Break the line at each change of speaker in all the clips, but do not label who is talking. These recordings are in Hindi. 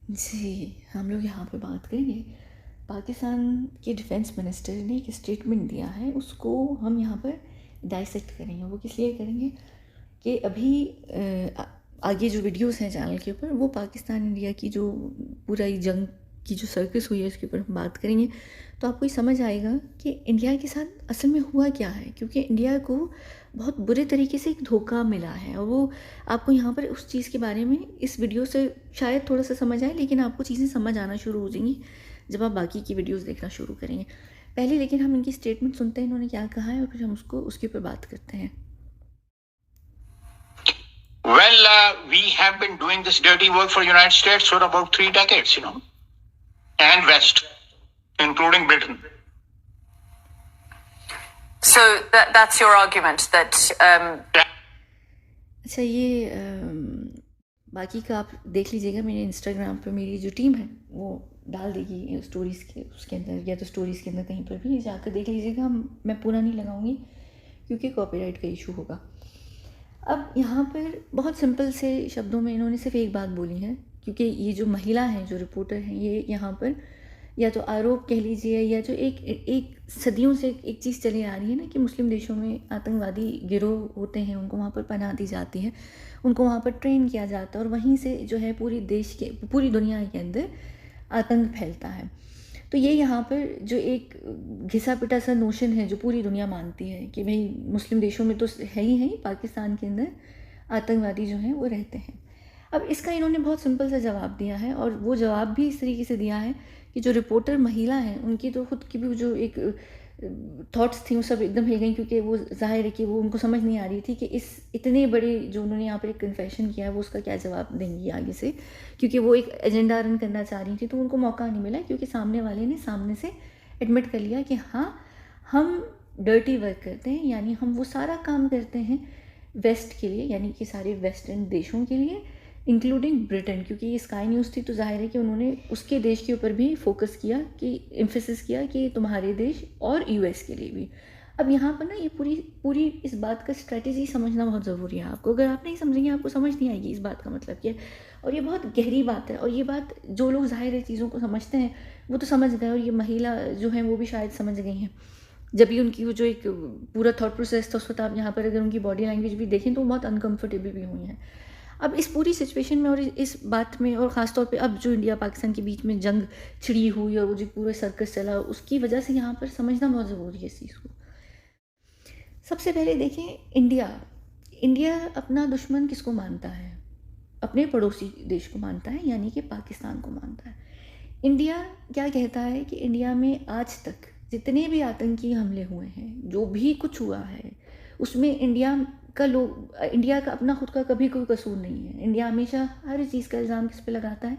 जी, हम लोग यहाँ पे बात करेंगे। पाकिस्तान के डिफेंस मिनिस्टर ने एक स्टेटमेंट दिया है, उसको हम यहाँ पर डाइसेक्ट करेंगे। वो किस लिए करेंगे कि अभी आगे जो वीडियोस हैं चैनल के ऊपर, वो पाकिस्तान इंडिया की जो पूरा ये जंग की जो सर्कस हुई है उसके ऊपर हम बात करेंगे। तो आपको ये समझ आएगा कि इंडिया के साथ असल में हुआ क्या है, क्योंकि इंडिया को बहुत बुरे तरीके से एक धोखा मिला है। और वो आपको यहाँ पर उस चीज़ के बारे में इस वीडियो से शायद थोड़ा सा समझ आए, लेकिन आपको चीज़ें समझ आना शुरू हो जाएंगी जब आप बाकी की वीडियोस देखना शुरू करेंगे। पहले लेकिन हम इनकी स्टेटमेंट सुनते हैं, इन्होंने क्या कहा है, और फिर हम उसके ऊपर बात करते हैं।
Well, we have been doing this dirty work for United States for about 3 decades, and West, including Britain.
So that's your argument that
अच्छा, ये बाकी का आप देख लीजिएगा। मेरे इंस्टाग्राम पर मेरी जो टीम है वो डाल देगी स्टोरीज़ के उसके अंदर, या तो स्टोरीज़ के अंदर कहीं पर भी जाकर देख लीजिएगा। मैं पूरा नहीं लगाऊंगी क्योंकि कॉपीराइट का इशू होगा। अब यहाँ पर बहुत सिंपल से शब्दों में इन्होंने सिर्फ एक बात बोली है, क्योंकि ये जो महिला हैं, जो रिपोर्टर हैं, ये यहाँ पर या तो आरोप कह लीजिए, या जो एक सदियों से एक चीज़ चली आ रही है ना, कि मुस्लिम देशों में आतंकवादी गिरोह होते हैं, उनको वहाँ पर पनाह दी जाती है, उनको वहाँ पर ट्रेन किया जाता है, और वहीं से जो है पूरी दुनिया के अंदर आतंक फैलता है। तो ये यहाँ पर जो एक घिसा पिटा सा नोशन है जो पूरी दुनिया मानती है कि भाई मुस्लिम देशों में तो है ही, पाकिस्तान के अंदर आतंकवादी जो हैं वो रहते हैं। अब इसका इन्होंने बहुत सिंपल सा जवाब दिया है, और वो जवाब भी इस तरीके से दिया है कि जो रिपोर्टर महिला हैं उनकी तो खुद की भी जो एक थॉट्स थी वो सब एकदम हिल गई, क्योंकि वो जाहिर है कि वो उनको समझ नहीं आ रही थी कि इस इतने बड़े जो उन्होंने यहाँ पर एक कन्फेशन किया है वो उसका क्या जवाब देंगी आगे से, क्योंकि वो एक एजेंडा रन करना चाह रही थी। तो उनको मौका नहीं मिला, क्योंकि सामने वाले ने सामने से एडमिट कर लिया कि हाँ, हम डर्टी वर्क करते हैं, यानी हम वो सारा काम करते हैं वेस्ट के लिए, यानी कि सारे वेस्टर्न देशों के लिए, इंक्लूडिंग ब्रिटेन। क्योंकि ये स्काई न्यूज़ थी तो जाहिर है कि उन्होंने उसके देश के ऊपर भी फोकस किया, कि एम्फेसिस किया कि तुम्हारे देश और यूएस के लिए भी। अब यहाँ पर ना ये पूरी इस बात का स्ट्रेटेजी समझना बहुत ज़रूरी है आपको। अगर आप नहीं समझेंगे आपको समझ नहीं आएगी इस बात का मतलब क्या है। और ये बहुत गहरी बात है, और ये बात जो लोग जाहिर है चीज़ों को समझते हैं वो तो समझ गए, और ये महिला जो है वो भी शायद समझ गई हैं। जब भी उनकी वो जो एक पूरा थॉट प्रोसेस था, उस वक्त आप यहाँ पर अगर उनकी बॉडी लैंग्वेज भी देखें तो वो बहुत अनकम्फर्टेबल भी हुई हैं। अब इस पूरी सिचुएशन में और इस बात में, और ख़ासतौर पे अब जो इंडिया पाकिस्तान के बीच में जंग छिड़ी हुई और वो जो पूरा सर्कस चला, उसकी वजह से यहाँ पर समझना बहुत ज़रूरी है इस चीज़ को। सबसे पहले देखें, इंडिया अपना दुश्मन किसको मानता है? अपने पड़ोसी देश को मानता है, यानी कि पाकिस्तान को मानता है। इंडिया क्या कहता है कि इंडिया में आज तक जितने भी आतंकी हमले हुए हैं, जो भी कुछ हुआ है, उसमें इंडिया का अपना खुद का कभी कोई कसूर नहीं है। इंडिया हमेशा हर चीज़ का इल्ज़ाम किस पे लगाता है?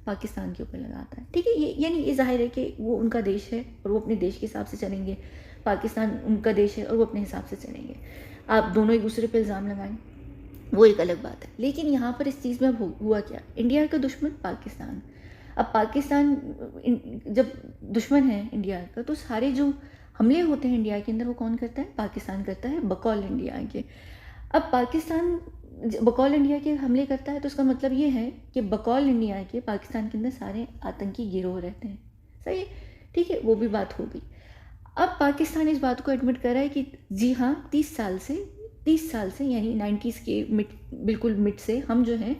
पाकिस्तान के ऊपर लगाता है। ठीक है, ये यानी ये जाहिर है कि वो उनका देश है और वो अपने देश के हिसाब से चलेंगे, पाकिस्तान उनका देश है और वो अपने हिसाब से चलेंगे। आप दोनों एक दूसरे पे इल्ज़ाम लगाएं, वो एक अलग बात है। लेकिन यहाँ पर इस चीज़ में अब हुआ क्या? इंडिया का दुश्मन पाकिस्तान। अब पाकिस्तान जब दुश्मन है इंडिया का, तो सारे जो हमले होते हैं इंडिया के अंदर वो कौन करता है? पाकिस्तान करता है, बकौल इंडिया के। अब पाकिस्तान बकौल इंडिया के हमले करता है, तो उसका मतलब ये है कि बकौल इंडिया के पाकिस्तान के अंदर सारे आतंकी गिरोह रहते हैं। सही है, ठीक है, वो भी बात हो गई। अब पाकिस्तान इस बात को एडमिट कर रहा है कि जी हाँ, 30 साल से यानी 90s के बिल्कुल मिड से हम जो हैं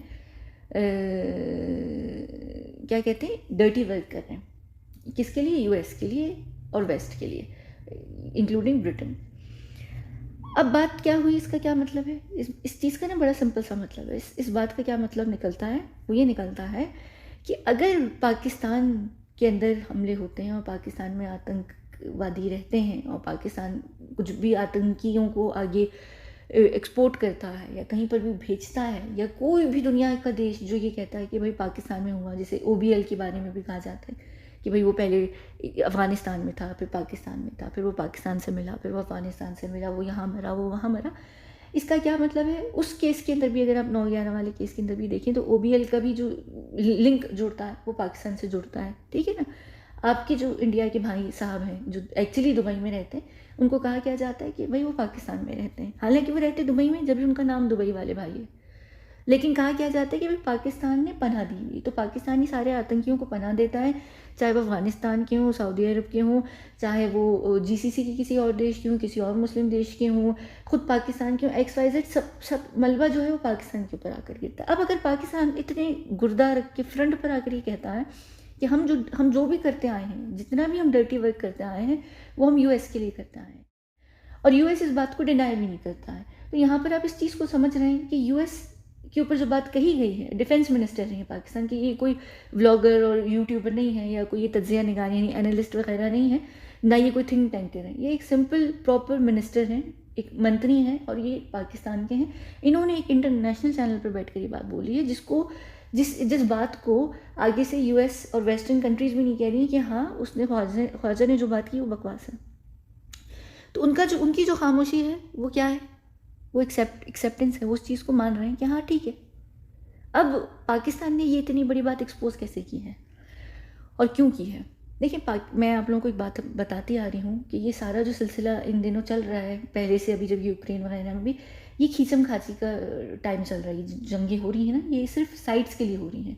क्या कहते हैं, डर्टी वर्क कर रहे हैं। किसके लिए? यूएस के लिए और वेस्ट के लिए, इंक्लूडिंग ब्रिटेन। अब बात क्या हुई, इसका क्या मतलब है? इस चीज़ का ना बड़ा सिंपल सा मतलब है। इस बात का क्या मतलब निकलता है? वो ये निकलता है कि अगर पाकिस्तान के अंदर हमले होते हैं और पाकिस्तान में आतंकवादी रहते हैं, और पाकिस्तान कुछ भी आतंकियों को आगे एक्सपोर्ट करता है या कहीं पर भी भेजता है, या कोई भी दुनिया का देश जो ये कहता है कि भाई पाकिस्तान में हुआ, जैसे OBL के बारे में भी कहा जाता है कि भाई वो पहले अफ़गानिस्तान में था, फिर पाकिस्तान में था, फिर वो पाकिस्तान से मिला, फिर वो अफ़गानिस्तान से मिला, वो यहाँ मरा, वो वहाँ मरा। इसका क्या मतलब है? उस केस के अंदर भी अगर आप 9/11 वाले केस के अंदर भी देखें तो OBL का भी जो लिंक जुड़ता है वो पाकिस्तान से जुड़ता है। ठीक है ना? आपके जो इंडिया के भाई साहब हैं जो एक्चुअली दुबई में रहते हैं, उनको कहा क्या जाता है कि भाई वो पाकिस्तान में रहते हैं, हालांकि वो रहते दुबई में, जब भी उनका नाम दुबई वाले भाई है। लेकिन कहा क्या जाता है कि भाई पाकिस्तान ने पनाह दी हुई, तो पाकिस्तानी सारे आतंकियों को पनाह देता है, चाहे वो अफगानिस्तान के हों, सऊदी अरब के हों, चाहे वो जीसीसी के किसी और देश के हों, किसी और मुस्लिम देश के हों, खुद पाकिस्तान के हों, XYZ, सब मलबा जो है वो पाकिस्तान के ऊपर आकर गिरता है। अब अगर पाकिस्तान इतने गुर्दा रख के फ्रंट पर आकर ये कहता है कि हम जो भी करते आए हैं, जितना भी हम डर्टी वर्क करते आए हैं, वो हम US के लिए करते आए हैं, और US इस बात को डिनाई भी नहीं करता है, तो यहाँ पर आप इस चीज़ को समझ रहे हैं कि US के ऊपर जो बात कही गई है, डिफेंस मिनिस्टर है पाकिस्तान की, ये कोई व्लॉगर और यूट्यूबर नहीं है, या कोई ये तज्जिया निगारी नहीं, एनालिस्ट वगैरह नहीं है, ना ये कोई थिंक टैंकर है, ये एक सिंपल प्रॉपर मिनिस्टर हैं, एक मंत्री हैं, और ये पाकिस्तान के हैं। इन्होंने एक इंटरनेशनल चैनल पर बैठ कर ये बात बोली है, जिस बात को आगे से US और वेस्टर्न कंट्रीज़ भी नहीं कह रही कि हाँ उसने ख्वाजा ने जो बात की वो बकवास है। तो उनकी जो खामोशी है वो क्या है, वो एक्सेप्टेंस है, वो उस चीज़ को मान रहे हैं कि हाँ ठीक है। अब पाकिस्तान ने ये इतनी बड़ी बात एक्सपोज कैसे की है और क्यों की है? देखिए, मैं आप लोगों को एक बात बताती आ रही हूँ कि ये सारा जो सिलसिला इन दिनों चल रहा है, पहले से अभी जब यूक्रेन वगैरह में भी ये खींचम खाची का टाइम चल रहा है, जंगें हो रही हैं ना, ये सिर्फ साइड्स के लिए हो रही हैं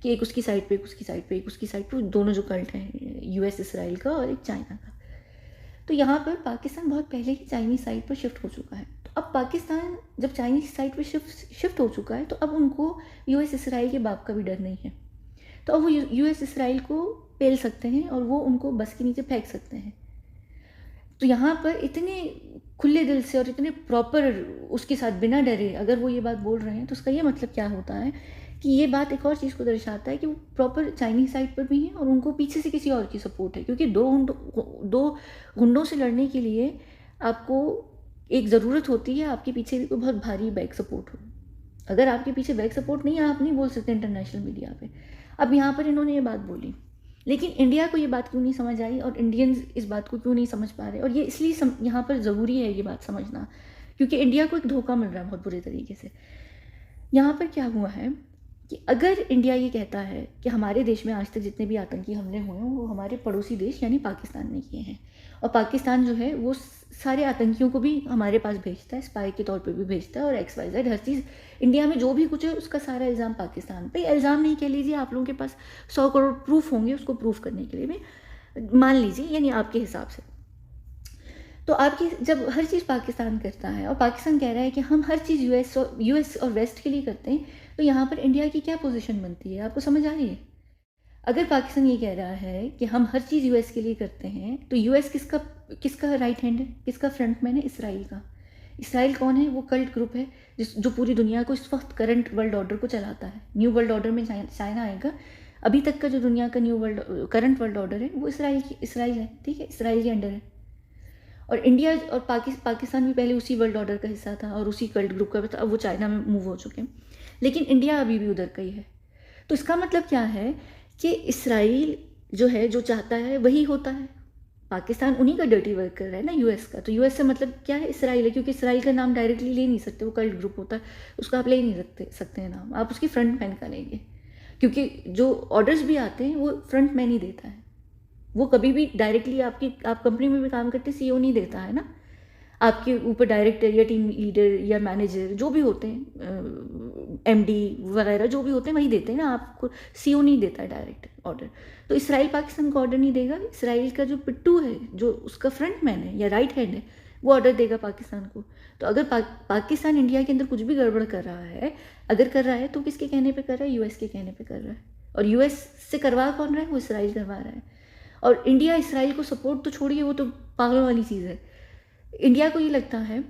कि एक उसकी साइड पे, एक उसकी साइड पे, एक उसकी साइड पे, दोनों जो कल्ट हैं, US इसराइल का और एक चाइना का। तो यहाँ पर पाकिस्तान बहुत पहले ही चाइनीज़ साइड पर शिफ्ट हो चुका है। तो अब पाकिस्तान जब चाइनीज़ साइड पर शिफ्ट हो चुका है, तो अब उनको US इसराइल के बाप का भी डर नहीं है। तो अब वो US इसराइल को पेल सकते हैं और वो उनको बस के नीचे फेंक सकते हैं। तो यहाँ पर इतने खुले दिल से और इतने प्रॉपर उसके साथ बिना डरे अगर वो ये बात बोल रहे हैं, तो उसका ये मतलब क्या होता है कि ये बात एक और चीज़ को दर्शाता है कि वो प्रॉपर चाइनीज़ साइड पर भी हैं और उनको पीछे से किसी और की सपोर्ट है। क्योंकि दो गुंडों से लड़ने के लिए आपको एक ज़रूरत होती है, आपके पीछे भी कोई बहुत भारी बैक सपोर्ट हो। अगर आपके पीछे बैक सपोर्ट नहीं है, आप नहीं बोल सकते इंटरनेशनल मीडिया पे। अब यहाँ पर इन्होंने ये बात बोली, लेकिन इंडिया को ये बात क्यों नहीं समझ आई और इंडियंस इस बात को क्यों नहीं समझ पा रहे? और ये इसलिए यहाँ पर ज़रूरी है ये बात समझना, क्योंकि इंडिया को एक धोखा मिल रहा है बहुत बुरे तरीके से। यहाँ पर क्या हुआ है कि अगर इंडिया ये कहता है कि हमारे देश में आज तक जितने भी आतंकी हमले हुए हैं वो हमारे पड़ोसी देश यानी पाकिस्तान ने किए हैं, और पाकिस्तान जो है वो सारे आतंकियों को भी हमारे पास भेजता है, स्पाई के तौर पे भी भेजता है, और XYZ हर चीज़ इंडिया में जो भी कुछ है उसका सारा इल्ज़ाम पाकिस्तान पे। इल्ज़ाम नहीं कह लीजिए, आप लोगों के पास 100 करोड़ प्रूफ होंगे उसको प्रूफ करने के लिए भी, मान लीजिए, यानी आपके हिसाब से। तो आपकी जब हर चीज़ पाकिस्तान करता है और पाकिस्तान कह रहा है कि हम हर चीज़ US और वेस्ट के लिए करते हैं, तो यहाँ पर इंडिया की क्या पोजीशन बनती है? आपको समझ आ रही है? अगर पाकिस्तान ये कह रहा है कि हम हर चीज़ US के लिए करते हैं, तो US किसका राइट हैंड है, किसका फ्रंटमैन है? इसराइल का। इसराइल कौन है? वो कल्ट ग्रुप है जो पूरी दुनिया को इस वक्त करंट वर्ल्ड ऑर्डर को चलाता है। न्यू वर्ल्ड ऑर्डर में चाइना आएगा, अभी तक का जो दुनिया का करंट वर्ल्ड ऑर्डर है वो इसराइल है, ठीक है, इसराइल के अंडर है। और इंडिया और पाकिस्तान भी पहले उसी वर्ल्ड ऑर्डर का हिस्सा था और उसी कल्ट ग्रुप का था, अब वो चाइना में मूव हो चुके हैं, लेकिन इंडिया अभी भी उधर का ही है। तो इसका मतलब क्या है कि इसराइल जो है जो चाहता है वही होता है। पाकिस्तान उन्हीं का डर्टी वर्क कर रहा है ना, US का, तो US से मतलब क्या है? इसराइल है, क्योंकि इसराइल का नाम डायरेक्टली ले नहीं सकते, वो कल्ट ग्रुप होता है, उसका आप ले नहीं सकते हैं नाम, आप उसकी फ्रंट मैन का लेंगे, क्योंकि जो ऑर्डर्स भी आते हैं वो फ्रंट मैन ही देता है। वो कभी भी डायरेक्टली आप कंपनी में भी काम करते CEO नहीं देता है ना, आपके ऊपर डायरेक्टर या टीम लीडर या मैनेजर जो भी होते हैं, MD वगैरह जो भी होते हैं वही देते हैं ना, आपको CEO नहीं देता है डायरेक्ट ऑर्डर। तो इसराइल पाकिस्तान को ऑर्डर नहीं देगा, इसराइल का जो पिट्टू है, जो उसका फ्रंट मैन है या राइट हैंड है, वो ऑर्डर देगा पाकिस्तान को। तो अगर पाकिस्तान इंडिया के अंदर कुछ भी गड़बड़ कर रहा है, अगर कर रहा है तो किसके कहने पर कर रहा है? US के कहने पर कर रहा है। और US से करवा कौन रहा है? वो इसराइल करवा रहा है। और इंडिया इसराइल को सपोर्ट तो छोड़िए, वो तो पागल वाली चीज़ है। इंडिया को ये लगता है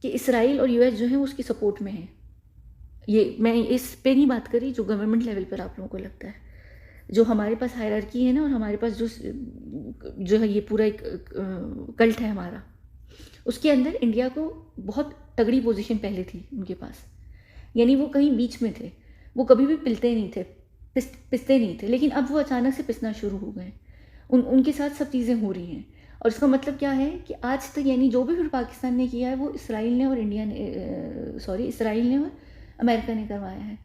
कि इसराइल और US जो है उसकी सपोर्ट में है। ये मैं इस पे नहीं बात करी जो गवर्नमेंट लेवल पर आप लोगों को लगता है। जो हमारे पास हायरार्की है ना, और हमारे पास जो है ये पूरा एक कल्ट है हमारा, उसके अंदर इंडिया को बहुत तगड़ी पोजीशन पहले थी उनके पास, यानी वो कहीं बीच में थे, वो कभी भी पिसते नहीं थे, लेकिन अब वो अचानक से पिसना शुरू हो गए। उनके साथ सब चीज़ें हो रही हैं, और इसका मतलब क्या है कि आज तक यानी जो भी फिर पाकिस्तान ने किया है वो इसराइल ने और अमेरिका ने करवाया है।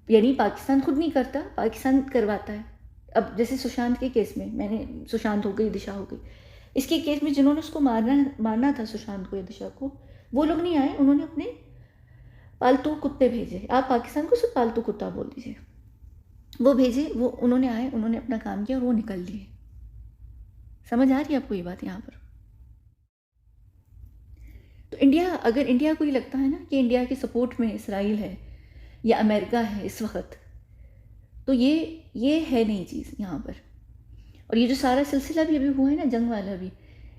यानी पाकिस्तान खुद नहीं करता, पाकिस्तान करवाता है। अब जैसे सुशांत के केस में, सुशांत हो गई, दिशा हो गई, इसके केस में जिन्होंने उसको मारना था, सुशांत को या दिशा को, वो लोग नहीं आए, उन्होंने अपने पालतू कुत्ते भेजे, आप पाकिस्तान को सिर्फ पालतू कुत्ता बोल दीजिए, वो भेजे, वो उन्होंने आए, उन्होंने अपना काम किया और वो निकल लिए। समझ आ रही है आपको ये बात यहाँ पर? तो इंडिया, अगर इंडिया को ये लगता है ना कि इंडिया के सपोर्ट में इसराइल है या अमेरिका है इस वक्त, तो ये है नहीं चीज़ यहाँ पर। और ये जो सारा सिलसिला भी अभी हुआ है ना जंग वाला भी,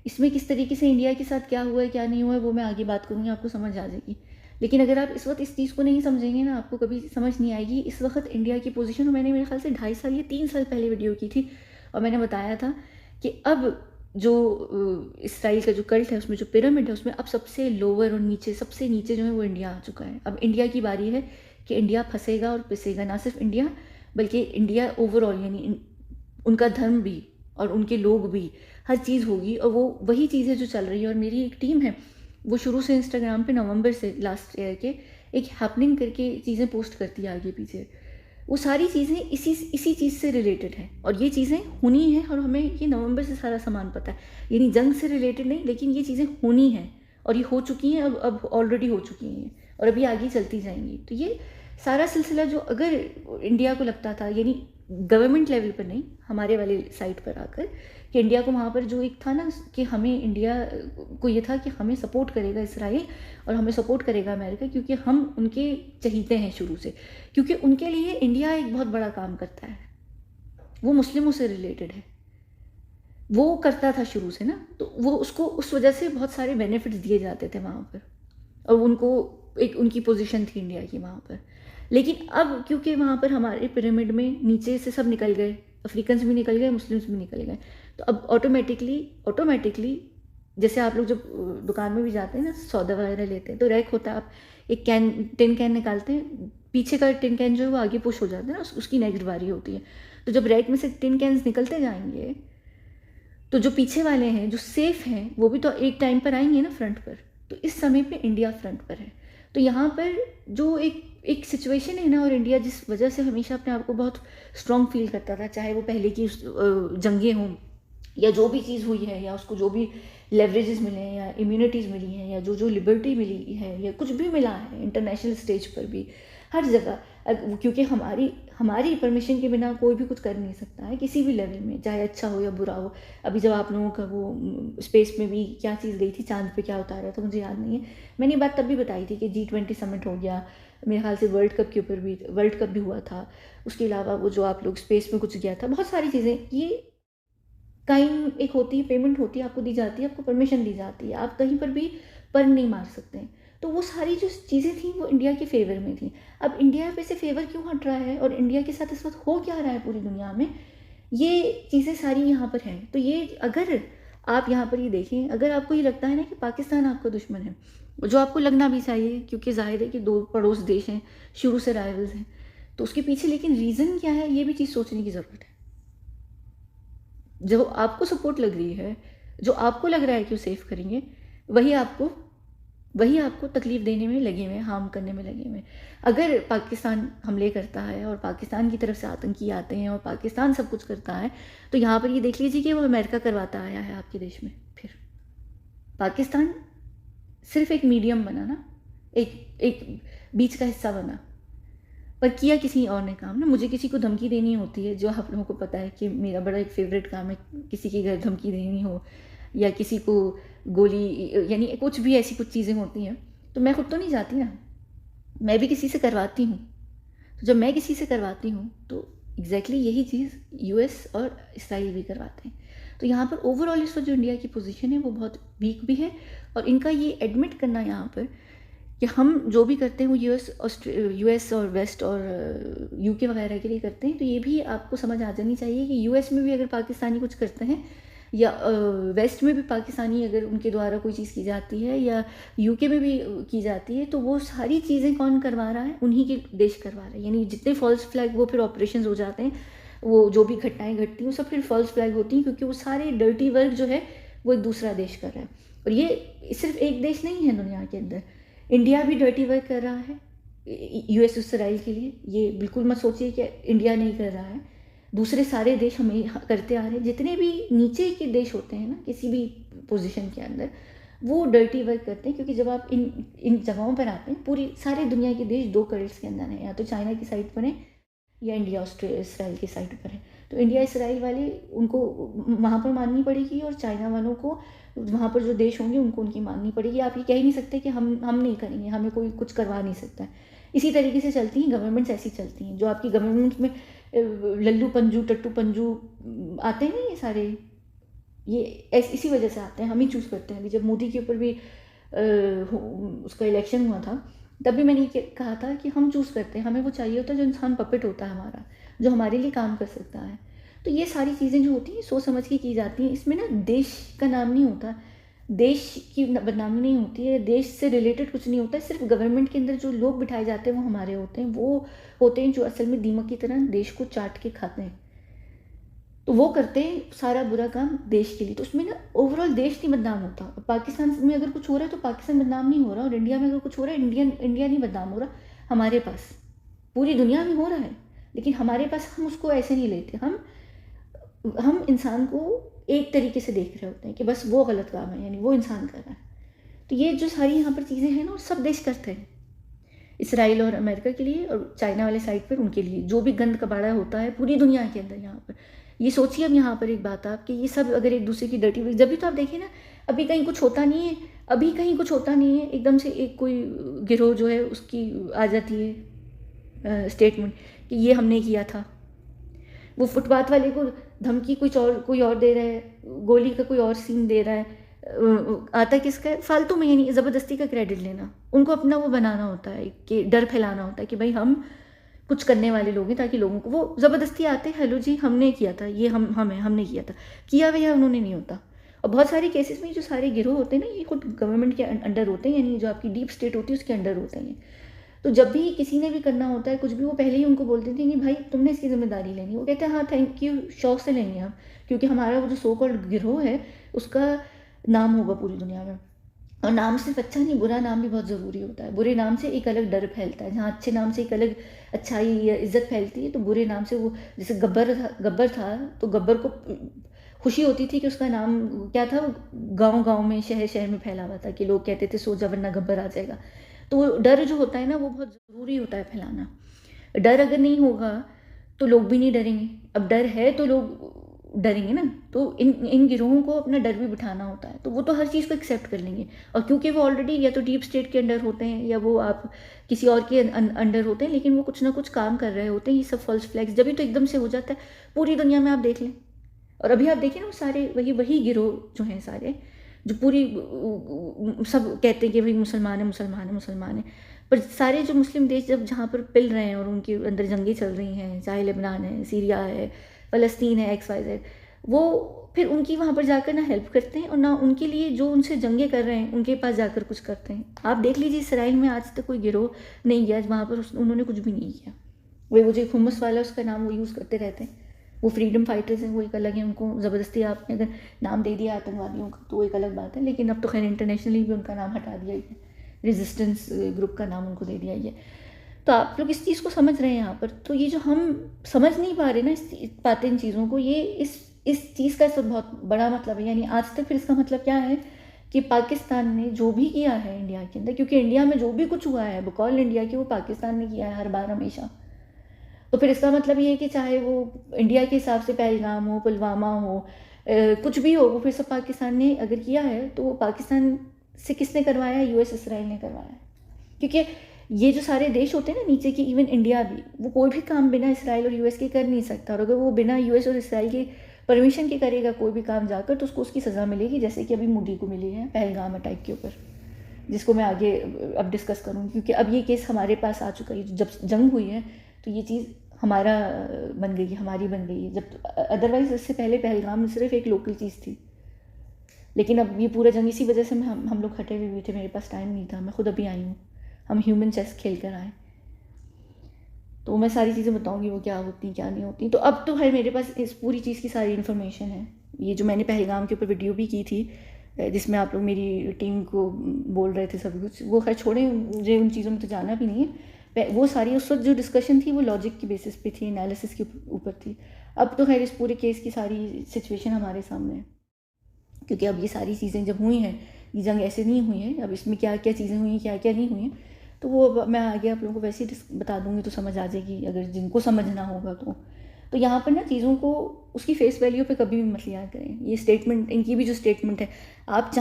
इसमें किस तरीके से इंडिया के साथ क्या हुआ है क्या नहीं हुआ है वो मैं आगे बात करूँगी, आपको समझ आ जाएगी। लेकिन अगर आप इस वक्त इस चीज़ को नहीं समझेंगे ना, आपको कभी समझ नहीं आएगी इस वक्त इंडिया की पोजीशन। मैंने मेरे ख्याल से 2.5 साल या 3 साल पहले वीडियो की थी और मैंने बताया था कि अब जो इसराइल का जो कल्ट है, उसमें जो पिरामिड है, उसमें अब सबसे लोअर और नीचे, सबसे नीचे जो है वो इंडिया आ चुका है। अब इंडिया की बारी है कि इंडिया फंसेगा और पिसेगा। ना सिर्फ इंडिया बल्कि इंडिया ओवरऑल, यानी उनका धर्म भी और उनके लोग भी, हर चीज़ होगी। और वो वही चीज़ है जो चल रही है। और मेरी एक टीम है, वो शुरू से इंस्टाग्राम पे नवंबर से लास्ट ईयर के एक हैपनिंग करके चीज़ें पोस्ट करती है आगे पीछे। वो सारी चीज़ें इसी चीज़ से रिलेटेड है और ये चीज़ें होनी है। और हमें ये नवंबर से सारा सामान पता है, यानी जंग से रिलेटेड नहीं, लेकिन ये चीज़ें होनी है और ये हो चुकी हैं, अब ऑलरेडी हो चुकी हैं और अभी आगे चलती जाएंगी। तो ये सारा सिलसिला जो अगर इंडिया को लगता था, यानी गवर्नमेंट लेवल पर नहीं, हमारे वाले साइड पर आकर, कि इंडिया को वहाँ पर जो एक था ना कि हमें, इंडिया को ये था कि हमें सपोर्ट करेगा इसराइल और हमें सपोर्ट करेगा अमेरिका, क्योंकि हम उनके चहीते हैं शुरू से, क्योंकि उनके लिए इंडिया एक बहुत बड़ा काम करता है, वो मुस्लिमों से रिलेटेड है, वो करता था शुरू से ना। तो वो उसको उस वजह से बहुत सारे बेनिफिट्स दिए जाते थे वहाँ पर और उनको एक उनकी पोजीशन थी इंडिया की वहाँ पर। लेकिन अब क्योंकि वहाँ पर हमारे पिरामिड में नीचे से सब निकल गए, अफ्रीकन्स भी निकल गए, मुस्लिम्स भी निकल गए, तो अब ऑटोमेटिकली जैसे आप लोग जब दुकान में भी जाते हैं ना, सौदा वगैरह लेते हैं, तो रैक होता है, आप एक टिन कैन निकालते हैं, पीछे का टिन कैन जो है वो आगे पुश हो जाता है ना, उसकी नेक्स्ट बारी होती है। तो जब रैक में से टिन कैन्स निकलते जाएंगे तो जो पीछे वाले हैं जो सेफ हैं वो भी तो एक टाइम पर आएंगे ना फ्रंट पर। तो इस समय पे इंडिया फ्रंट पर है। तो यहाँ पर जो एक सिचुएशन है ना, और इंडिया जिस वजह से हमेशा अपने आप को बहुत स्ट्रॉन्ग फील करता था, चाहे वो पहले की जंगें हों या जो भी चीज़ हुई है, या उसको जो भी लेवरेजेस मिले हैं या इम्यूनिटीज़ मिली हैं या जो लिबर्टी मिली है या कुछ भी मिला है इंटरनेशनल स्टेज पर भी, हर जगह, क्योंकि हमारी परमिशन के बिना कोई भी कुछ कर नहीं सकता है किसी भी लेवल में, चाहे अच्छा हो या बुरा हो। अभी जब आप लोगों का वो स्पेस में भी क्या चीज़ गई थी, चांद पे क्या उतारा था, मुझे याद नहीं है, मैंने ये बात तब भी बताई थी कि G20 समिट हो गया, मेरे ख्याल से वर्ल्ड कप के ऊपर भी, वर्ल्ड कप भी हुआ था, उसके अलावा वो जो आप लोग स्पेस में कुछ गया था, बहुत सारी चीज़ें, ये काइंड एक होती है, पेमेंट होती है, आपको दी जाती है, आपको परमिशन दी जाती है, आप कहीं पर भी पर नहीं मार सकते हैं। तो वो सारी जो चीज़ें थी वो इंडिया के फेवर में थी। अब इंडिया पे से फेवर क्यों हट रहा है और इंडिया के साथ इस वक्त हो क्या रहा है पूरी दुनिया में, ये चीज़ें सारी यहाँ पर हैं। तो ये अगर आप यहाँ पर ये देखें, अगर आपको ये लगता है ना कि पाकिस्तान आपका दुश्मन है, जो आपको लगना भी चाहिए क्योंकि जाहिर है कि दो पड़ोस देश हैं, शुरू से राइवल्स हैं, तो उसके पीछे लेकिन रीज़न क्या है ये भी चीज़ सोचने की ज़रूरत है। जो आपको सपोर्ट लग रही है, जो आपको लग रहा है कि वो सेफ करेंगे, वही आपको तकलीफ़ देने में लगे हुए, हार्म करने में लगे हुए। अगर पाकिस्तान हमले करता है और पाकिस्तान की तरफ से आतंकी आते हैं और पाकिस्तान सब कुछ करता है, तो यहाँ पर ये देख लीजिए कि वो अमेरिका करवाता आया है आपके देश में। फिर पाकिस्तान सिर्फ एक मीडियम बना ना, एक बीच का हिस्सा बना, पर किया किसी और ने काम ना। मुझे किसी को धमकी देनी होती है, जो आप लोगों को पता है कि मेरा बड़ा एक फेवरेट काम है, किसी के घर धमकी देनी हो या किसी को गोली, यानी कुछ भी ऐसी कुछ चीज़ें होती हैं, तो मैं खुद तो नहीं जाती ना, मैं भी किसी से करवाती हूँ। तो जब मैं किसी से करवाती हूँ तो एग्जैक्टली यही चीज़ US और इसराइल भी करवाते हैं। तो यहाँ पर ओवरऑल इस वक्त जो इंडिया की पोजीशन है वो बहुत वीक भी है, और इनका ये एडमिट करना यहाँ पर कि हम जो भी करते हैं वो US और वेस्ट और UK वगैरह के लिए करते हैं, तो ये भी आपको समझ आ जानी चाहिए कि US में भी अगर पाकिस्तानी कुछ करते हैं या वेस्ट में भी पाकिस्तानी अगर उनके द्वारा कोई चीज़ की जाती है या UK में भी की जाती है, तो वो सारी चीज़ें कौन करवा रहा है, उन्हीं के देश करवा रहा है। यानी जितने फॉल्स फ्लैग वो फिर ऑपरेशंस हो जाते हैं, वो जो भी घटनाएं घटती हैं वो सब फिर फॉल्स फ्लैग होती हैं, क्योंकि वो सारे डर्टी वर्क जो है वो एक दूसरा देश कर रहा है। और ये सिर्फ एक देश नहीं है दुनिया के अंदर, इंडिया भी डर्टी वर्क कर रहा है US इसराइल के लिए। ये बिल्कुल मत सोचिए कि इंडिया नहीं कर रहा है, दूसरे सारे देश हमें करते आ रहे हैं। जितने भी नीचे के देश होते हैं ना किसी भी पोजीशन के अंदर, वो डर्टी वर्क करते हैं, क्योंकि जब आप इन जगहों पर आते हैं, पूरी सारे दुनिया के देश 2 कड़े के अंदर हैं, या तो चाइना की साइड पर है या इंडिया इसराइल की साइड पर है। तो इंडिया इसराइल वाले उनको वहाँ पर माननी पड़ेगी, और चाइना वालों को वहाँ पर जो देश होंगे उनको उनकी माननी पड़ेगी। आप ये कह ही नहीं सकते कि हम नहीं करेंगे, हमें कोई कुछ करवा नहीं सकता है। इसी तरीके से चलती हैं गवर्नमेंट्स, ऐसी चलती हैं। जो आपकी गवर्नमेंट में लल्लू पंजू टट्टू पंजू आते हैं ना, ये सारे ये इसी वजह से आते हैं। हम ही चूज़ करते हैं। अभी जब मोदी के ऊपर भी उसका इलेक्शन हुआ था, तब भी मैंने ये कहा था कि हम चूज़ करते हैं, हमें वो चाहिए होता है जो इंसान पपेट होता है हमारा, जो हमारे लिए काम कर सकता है। तो ये सारी चीज़ें जो होती हैं सोच समझ के की जाती हैं। इसमें ना देश का नाम नहीं होता, देश की बदनामी नहीं होती है, देश से रिलेटेड कुछ नहीं होता है। सिर्फ गवर्नमेंट के अंदर जो लोग बिठाए जाते हैं वो हमारे होते हैं, वो होते हैं जो असल में दीमक की तरह देश को चाट के खाते हैं। तो वो करते हैं सारा बुरा काम देश के लिए। तो उसमें ना ओवरऑल देश नहीं बदनाम होता। पाकिस्तान में अगर कुछ हो रहा है तो पाकिस्तान बदनाम नहीं हो रहा, और इंडिया में अगर कुछ हो रहा है इंडिया नहीं बदनाम हो रहा। हमारे पास पूरी दुनिया में हो रहा है, लेकिन हमारे पास हम उसको ऐसे नहीं लेते। हम इंसान को एक तरीके से देख रहे होते हैं कि बस वो गलत काम है, यानी वो इंसान कर रहा है। तो ये जो सारी यहाँ पर चीज़ें हैं ना, वो सब देश करते हैं, इसराइल और अमेरिका के लिए, और चाइना वाले साइड पर उनके लिए। जो भी गंद कबाड़ा होता है पूरी दुनिया के अंदर यहाँ पर, ये सोचिए अब यहाँ पर एक बात आप कि ये सब अगर एक दूसरे की डर्टी, जब भी तो आप देखिए ना, अभी कहीं कुछ होता नहीं है, अभी कहीं कुछ होता नहीं है, एकदम से एक कोई गिरोह जो है उसकी आ जाती है स्टेटमेंट कि ये हमने किया था। वो फुटपाथ वाले को धमकी कोई और दे रहा है, गोली का कोई और सीन दे रहा है, आता किसका है? फालतू में, यानी ज़बरदस्ती का क्रेडिट लेना। उनको अपना वो बनाना होता है कि डर फैलाना होता है कि भाई हम कुछ करने वाले लोग हैं, ताकि लोगों को वो ज़बरदस्ती आते हैं, हेलो जी हमने किया था, ये हमने किया था, किया भैया उन्होंने नहीं होता। और बहुत सारे केसेस में जो सारे गिरोह होते हैं ना, ये खुद गवर्नमेंट के अंडर होते हैं, यानी जो आपकी डीप स्टेट होती है उसके अंडर होते हैं। तो जब भी किसी ने भी करना होता है कुछ भी, वो पहले ही उनको बोलते थे कि भाई तुमने इसकी जिम्मेदारी लेनी है। वो कहते हैं हाँ थैंक यू, शौक से लेंगे हम, क्योंकि हमारा वो जो सो कॉल्ड गिरोह है उसका नाम होगा पूरी दुनिया में। और नाम सिर्फ अच्छा नहीं, बुरा नाम भी बहुत ज़रूरी होता है। बुरे नाम से एक अलग डर फैलता है, जहाँ अच्छे नाम से एक अलग अच्छाई या इज्जत फैलती है, तो बुरे नाम से वो, जैसे गब्बर था तो गब्बर को खुशी होती थी कि उसका नाम क्या था, गांव गांव में शहर शहर में फैला हुआ था कि लोग कहते थे सो जा वरना गब्बर आ जाएगा। तो वो डर जो होता है ना, वो बहुत ज़रूरी होता है फैलाना। डर अगर नहीं होगा तो लोग भी नहीं डरेंगे। अब डर है तो लोग डरेंगे ना। तो इन गिरोहों को अपना डर भी बिठाना होता है, तो वो तो हर चीज़ को एक्सेप्ट कर लेंगे। और क्योंकि वो ऑलरेडी या तो डीप स्टेट के अंडर होते हैं या वो आप किसी और के अंडर होते हैं, लेकिन वो कुछ ना कुछ काम कर रहे होते हैं। ये सब फॉल्स फ्लैग्स जब भी तो एकदम से हो जाता है पूरी दुनिया में, आप देख लें। और अभी आप देखिए ना, वो सारे वही गिरोह जो हैं सारे, जो पूरी सब कहते हैं कि भाई मुसलमान है, पर सारे जो मुस्लिम देश जब जहाँ पर पिल रहे हैं और उनके अंदर जंगें चल रही हैं, चाहे लेबनान है, सीरिया है, फ़लस्तीन है, XYZ, वो फिर उनकी वहाँ पर जाकर ना हेल्प करते हैं और ना उनके लिए जो उनसे जंगें कर रहे हैं उनके पास जाकर कुछ करते हैं। आप देख लीजिए इसराइल में आज तक कोई गिरोह नहीं गया वहाँ पर उन्होंने कुछ भी नहीं किया। वो जो हुमस वाला उसका नाम वो यूज़ करते रहते हैं, वो फ्रीडम फाइटर्स हैं, वो एक अलग है। उनको ज़बरदस्ती आपने अगर नाम दे दिया आतंकवादियों का तो वो एक अलग बात है, लेकिन अब तो खैर इंटरनेशनली भी उनका नाम हटा दिया है, रेजिस्टेंस ग्रुप का नाम उनको दे दिया है। तो आप लोग इस चीज़ को समझ रहे हैं यहाँ पर। तो ये जो हम समझ नहीं पा रहे ना पाते इन चीज़ों को, ये इस चीज़ का बहुत बड़ा मतलब है। यानी आज तक फिर इसका मतलब क्या है कि पाकिस्तान ने जो भी किया है इंडिया के अंदर, क्योंकि इंडिया में जो भी कुछ हुआ है बकौल इंडिया की, वो पाकिस्तान ने किया है हर बार हमेशा। तो फिर इसका मतलब ये है कि चाहे वो इंडिया के हिसाब से पहलगाम हो, पुलवामा हो, कुछ भी हो, वो फिर सब पाकिस्तान ने अगर किया है तो वो पाकिस्तान से किसने करवाया है? US इसराइल ने करवाया है। क्योंकि ये जो सारे देश होते हैं ना नीचे की, इवन इंडिया भी, वो कोई भी काम बिना इसराइल और US के कर नहीं सकता। और अगर वो बिना US और इसराइल की परमिशन के करेगा कोई भी काम जाकर, तो उसको उसकी सज़ा मिलेगी, जैसे कि अभी मोदी को मिली है पहलगाम अटैक के ऊपर, जिसको मैं आगे अब डिस्कस करूँगी। क्योंकि अब ये केस हमारे पास आ चुका है, जब जंग हुई है तो ये चीज़ हमारी बन गई है। जब अदरवाइज़ इससे पहले पहलगाम सिर्फ एक लोकल चीज़ थी, लेकिन अब ये पूरा जंग इसी वजह से हम लोग हटे हुए थे। मेरे पास टाइम नहीं था, मैं खुद अभी आई हूँ, हम ह्यूमन चेस खेल कर आए। तो मैं सारी चीज़ें बताऊँगी वो क्या होती क्या नहीं होती। तो अब तो है मेरे पास इस पूरी चीज़ की सारी इन्फॉर्मेशन है। ये जो मैंने पहलगाम के ऊपर वीडियो भी की थी, जिसमें आप लोग मेरी टीम को बोल रहे थे सब कुछ, वो खैर छोड़ें, मुझे उन चीज़ों में तो जाना भी नहीं है। वो सारी उस वक्त जो डिस्कशन थी वो लॉजिक की बेसिस पे थी, एनालिसिस के ऊपर थी। अब तो खैर इस पूरे केस की सारी सिचुएशन हमारे सामने है, क्योंकि अब ये सारी चीज़ें जब हुई हैं, ये जंग ऐसे नहीं हुई है, अब इसमें क्या क्या चीज़ें हुई हैं, क्या क्या नहीं हुई हैं, तो वो अब मैं आगे आप लोगों को वैसे ही बता दूँगी तो समझ आ जाएगी, अगर जिनको समझना होगा तो यहाँ पर ना चीज़ों को उसकी फेस वैल्यू पे कभी भी मत लिया करें। ये स्टेटमेंट, इनकी भी जो स्टेटमेंट है, आप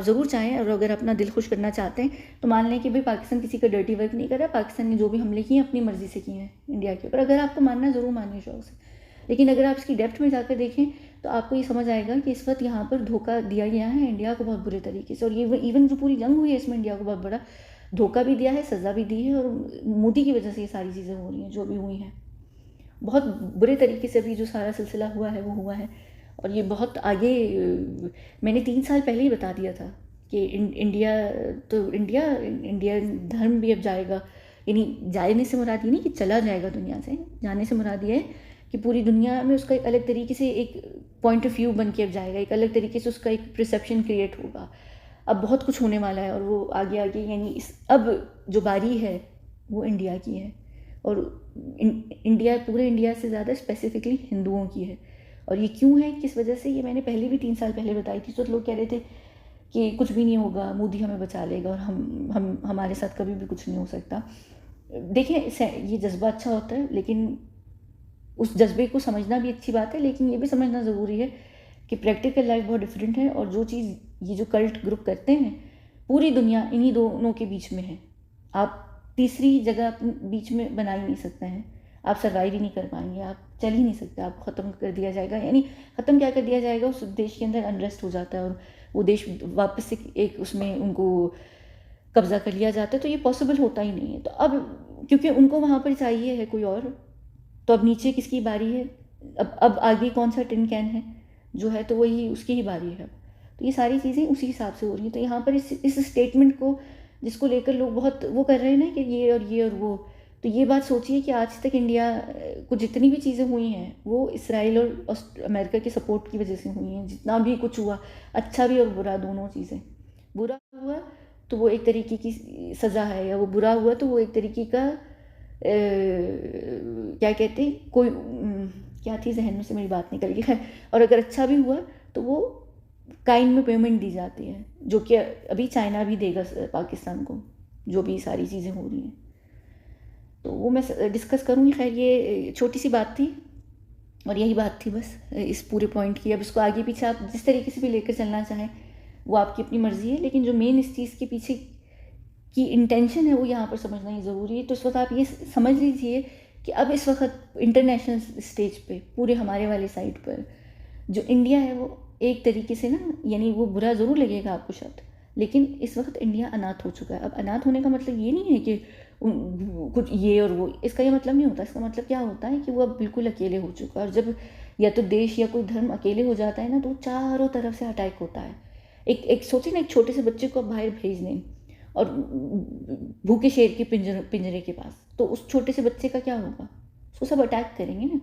ज़रूर चाहें, और अगर अपना दिल खुश करना चाहते हैं तो मान लें कि भाई पाकिस्तान किसी का डर्टी वर्क नहीं कर रहा, पाकिस्तान ने जो भी हमले किए अपनी मर्ज़ी से किए हैं इंडिया के ऊपर। अगर आपको मानना ज़रूर मानिए शौक से, लेकिन अगर आप इसकी डेप्थ में जाकर देखें तो आपको ये समझ आएगा कि इस वक्त यहाँ पर धोखा दिया गया है इंडिया को बहुत बुरे तरीके से, और ये इवन जो पूरी जंग हुई है इसमें इंडिया को बहुत बड़ा धोखा भी दिया है, सज़ा भी दी है, और मोदी की वजह से ये सारी चीज़ें हो रही हैं जो भी हुई हैं। बहुत बुरे तरीके से अभी जो सारा सिलसिला हुआ है वो हुआ है, और ये बहुत आगे, मैंने 3 साल पहले ही बता दिया था कि इंडिया धर्म भी अब जाएगा, यानी जाने से मुराद ये नहीं कि चला जाएगा दुनिया से, जाने से मुराद ये है कि पूरी दुनिया में उसका एक अलग तरीके से एक पॉइंट ऑफ व्यू बन के अब जाएगा, एक अलग तरीके से उसका एक परसेप्शन क्रिएट होगा। अब बहुत कुछ होने वाला है, और वो आगे यानी अब जो बारी है वो इंडिया की है, और इंडिया, पूरे इंडिया से ज़्यादा स्पेसिफिकली हिंदुओं की है। और ये क्यों है, किस वजह से, ये मैंने पहले भी 3 साल पहले बताई थी। तो लोग कह रहे थे कि कुछ भी नहीं होगा, मोदी हमें बचा लेगा, और हमारे साथ कभी भी कुछ नहीं हो सकता। देखिए, ये जज्बा अच्छा होता है, लेकिन उस जज्बे को समझना भी अच्छी बात है, लेकिन ये भी समझना ज़रूरी है कि प्रैक्टिकल लाइफ बहुत डिफरेंट है, और जो चीज़ ये जो कल्ट ग्रुप करते हैं, पूरी दुनिया इन्हीं दोनों के बीच में है। आप तीसरी जगह बीच में बना ही नहीं सकते हैं, आप सर्वाइव ही नहीं कर पाएंगे, आप चल ही नहीं सकते, आपको ख़त्म कर दिया जाएगा। यानी ख़त्म क्या कर दिया जाएगा, उस देश के अंदर अनरेस्ट हो जाता है, और वो देश वापस से एक उसमें उनको कब्ज़ा कर लिया जाता है। तो ये पॉसिबल होता ही नहीं है। तो अब क्योंकि उनको वहाँ पर चाहिए है कोई और, तो अब नीचे किसकी बारी है, अब आगे कौन सा टिन कैन है जो है, तो वही उसकी ही बारी है। तो ये सारी चीज़ें उसी हिसाब से हो रही हैं। तो यहाँ पर इस स्टेटमेंट को, जिसको लेकर लोग बहुत वो कर रहे हैं ना कि ये और वो, तो ये बात सोचिए कि आज तक इंडिया को जितनी भी चीज़ें हुई हैं वो इसराइल और अमेरिका के सपोर्ट की वजह से हुई हैं। जितना भी कुछ हुआ, अच्छा भी और बुरा, दोनों चीज़ें, बुरा हुआ तो वो एक तरीके की सज़ा है, या वो बुरा हुआ तो वो एक तरीके का क्या कहते हैं, कोई क्या थी जहन में से मेरी बात निकल गई है। और अगर अच्छा भी हुआ तो वो काइंड में पेमेंट दी जाती है, जो कि अभी चाइना भी देगा पाकिस्तान को, जो भी सारी चीज़ें हो रही हैं। तो वो मैं डिस्कस करूँगी। खैर, ये छोटी सी बात थी, और यही बात थी बस इस पूरे पॉइंट की। अब इसको आगे पीछे आप जिस तरीके से भी लेकर चलना चाहें वो आपकी अपनी मर्ज़ी है, लेकिन जो मेन इस चीज़ के पीछे की इंटेंशन है वो यहाँ पर समझना ही ज़रूरी है। तो इस वक्त आप ये समझ लीजिए कि अब इस वक्त इंटरनेशनल स्टेज पे, पूरे हमारे वाले साइड पर जो इंडिया है वो एक तरीके से ना, यानी वो बुरा ज़रूर लगेगा आपको शब्द, लेकिन इस वक्त इंडिया अनाथ हो चुका है। अब अनाथ होने का मतलब ये नहीं है कि कुछ ये और वो, इसका ये मतलब नहीं होता। इसका मतलब क्या होता है कि वो अब बिल्कुल अकेले हो चुका है, और जब या तो देश या कोई धर्म अकेले हो जाता है ना, तो चारों तरफ से अटैक होता है। एक सोचिए ना, एक छोटे से बच्चे को आप बाहर भेज दें और भूखे शेर के पिंजरे के पास, तो उस छोटे से बच्चे का क्या होगा, उसको सब अटैक करेंगे ना।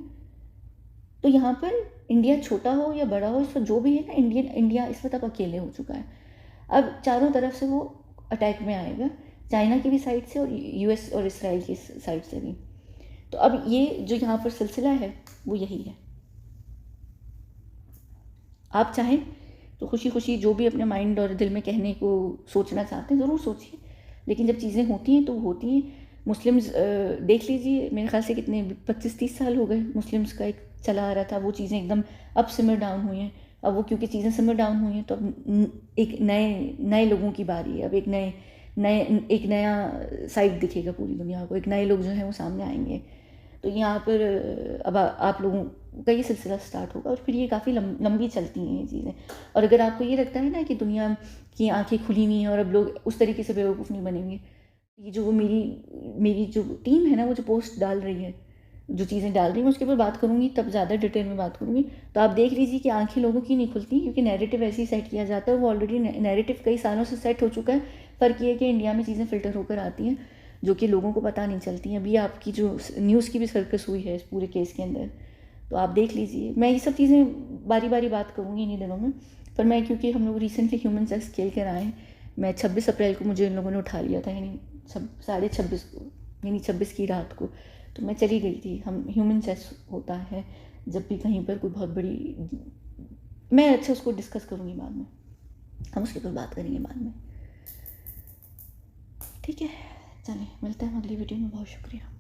तो यहाँ पर इंडिया छोटा हो या बड़ा हो, इस वक्त जो भी है ना, इंडिया इस वक्त अब अकेले हो चुका है। अब चारों तरफ से वो अटैक में आएगा, चाइना की भी साइड से और यूएस और इसराइल की साइड से भी। तो अब ये जो यहाँ पर सिलसिला है वो यही है। आप चाहें तो खुशी खुशी जो भी अपने माइंड और दिल में कहने को सोचना चाहते हैं ज़रूर सोचिए, लेकिन जब चीज़ें होती हैं तो वो होती हैं। मुस्लिम्स देख लीजिए, मेरे ख्याल से कितने 25-30 साल हो गए मुस्लिम्स का एक चला आ रहा था, वो चीज़ें एकदम अब सिमर डाउन हुई हैं। अब वो क्योंकि चीज़ें सिमर डाउन हुई हैं तो अब एक नए लोगों की बारी है। अब एक नया साइड दिखेगा पूरी दुनिया को, एक नए लोग जो हैं वो सामने आएंगे। तो यहाँ पर अब आप लोगों का ये सिलसिला स्टार्ट होगा, और फिर ये काफ़ी लंबी चलती हैं ये चीज़ें। और अगर आपको ये लगता है ना कि दुनिया की आंखें खुली हुई हैं और अब लोग उस तरीके से बेवकूफ़ नहीं बनेंगे, ये जो मेरी जो टीम है ना, वो जो पोस्ट डाल रही है, जो चीज़ें डाल रही है, मैं उसके ऊपर बात करूँगी, तब ज़्यादा डिटेल में बात करूँगी। तो आप देख लीजिए कि आंखें लोगों की नहीं खुलती, क्योंकि नैरेटिव ऐसे ही सेट किया जाता है। वो ऑलरेडी नैरेटिव कई सालों से सेट हो चुका है। फ़र्क ये है कि इंडिया में चीज़ें फ़िल्टर होकर आती हैं जो कि लोगों को पता नहीं चलती हैं। अभी आपकी जो न्यूज़ की भी सर्कस हुई है इस पूरे केस के अंदर, तो आप देख लीजिए। मैं ये सब चीज़ें बारी बारी बात करूँगी इन्हीं दिनों में, पर मैं क्योंकि हम लोग रिसेंटली ह्यूमन सेक्स खेल कर आए हैं, मैं 26 अप्रैल को मुझे इन लोगों ने उठा लिया था, यानी 26:30 को, यानी 26 की रात को, तो मैं चली गई थी। हम ह्यूमन सेक्स होता है जब भी कहीं पर कोई बहुत बड़ी, मैं अच्छा उसको डिस्कस करूँगी बाद में। हम उसके ऊपर बात करेंगे बाद में, ठीक है। चलिए मिलते हैं अगली वीडियो में, बहुत शुक्रिया।